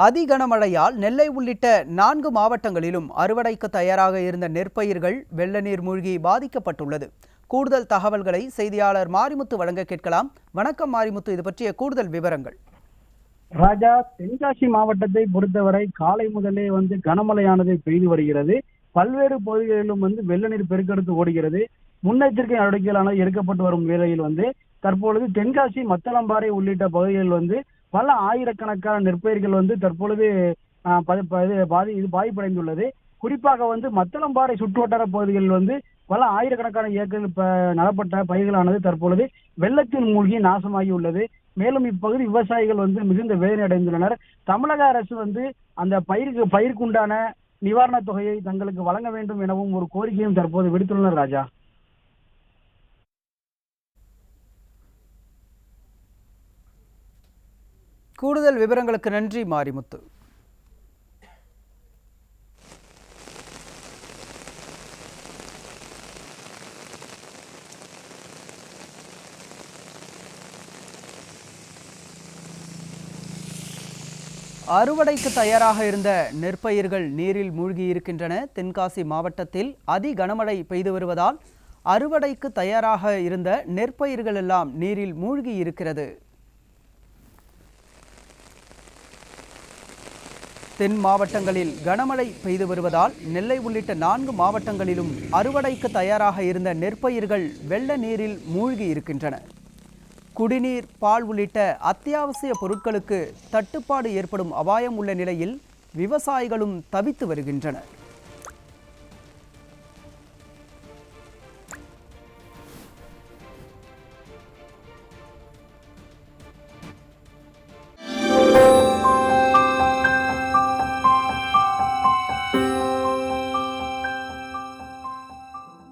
அதிகனமழையால் நெல்லை உள்ளிட்ட 4 மாவட்டங்களிலும் அறுவடைக்கு தயாராக இருந்த நெற்பயிர்கள் வெள்ள நீர் மூழ்கி பாதிக்கப்பட்டுள்ளது. கூடுதல் தகவல்களை செய்தியாளர் மாரிமுத்து வழங்க கேட்கலாம். வணக்கம் மாரிமுத்து, இது பற்றிய கூடுதல் விவரங்கள். ராஜா, தென்காசி மாவட்டத்தை பொறுத்தவரை காலை முதலே கனமழையானது பெய்து வருகிறது. பல்வேறு பகுதிகளிலும் வெள்ள நீர் பெருக்கெடுத்து ஓடுகிறது. முன்னெச்சரிக்கை நடவடிக்கைகளானது எடுக்கப்பட்டு வரும் வேளையில் தற்பொழுது தென்காசி, மத்தளம்பாறை உள்ளிட்ட பகுதிகளில் பல ஆயிரக்கணக்கான நெற்பயிர்கள் தற்பொழுது பாதிப்படைந்துள்ளது. குறிப்பாக மத்தளம்பாறை சுற்றுவட்டார பகுதிகளில் பல ஆயிரக்கணக்கான ஏக்கர்கள் நடப்பட்ட பயிர்களானது தற்பொழுது வெள்ளத்தில் மூழ்கி நாசமாகி உள்ளது. மேலும் இப்பகுதி விவசாயிகள் மிகுந்த வேதனை அடைந்துள்ளனர். தமிழக அரசு அந்த பயிருக்குண்டான நிவாரணத் தொகையை தங்களுக்கு வழங்க வேண்டும் எனவும் ஒரு கோரிக்கையும் தற்போது விடுத்துள்ளனர். ராஜா, கூடுதல் விவரங்களுக்கு நன்றி மாரிமுத்து. அறுவடைக்கு தயாராக இருந்த நெற்பயிர்கள் நீரில் மூழ்கி இருக்கின்றன. தென்காசி மாவட்டத்தில் அதி கனமழை பெய்து வருவதால் அறுவடைக்கு தயாராக இருந்த நெற்பயிர்கள் எல்லாம் நீரில் மூழ்கி இருக்கிறது. தென் மாவட்டங்களில் கனமழை பெய்து வருவதால் நெல்லை உள்ளிட்ட 4 மாவட்டங்களிலும் அறுவடைக்கு தயாராக இருந்த நெற்பயிர்கள் வெள்ள நீரில் மூழ்கி இருக்கின்றன. குடிநீர், பால் உள்ளிட்ட அத்தியாவசிய பொருட்களுக்கு தட்டுப்பாடு ஏற்படும் அபாயம் உள்ள நிலையில் விவசாயிகளும் தவித்து வருகின்றனர்.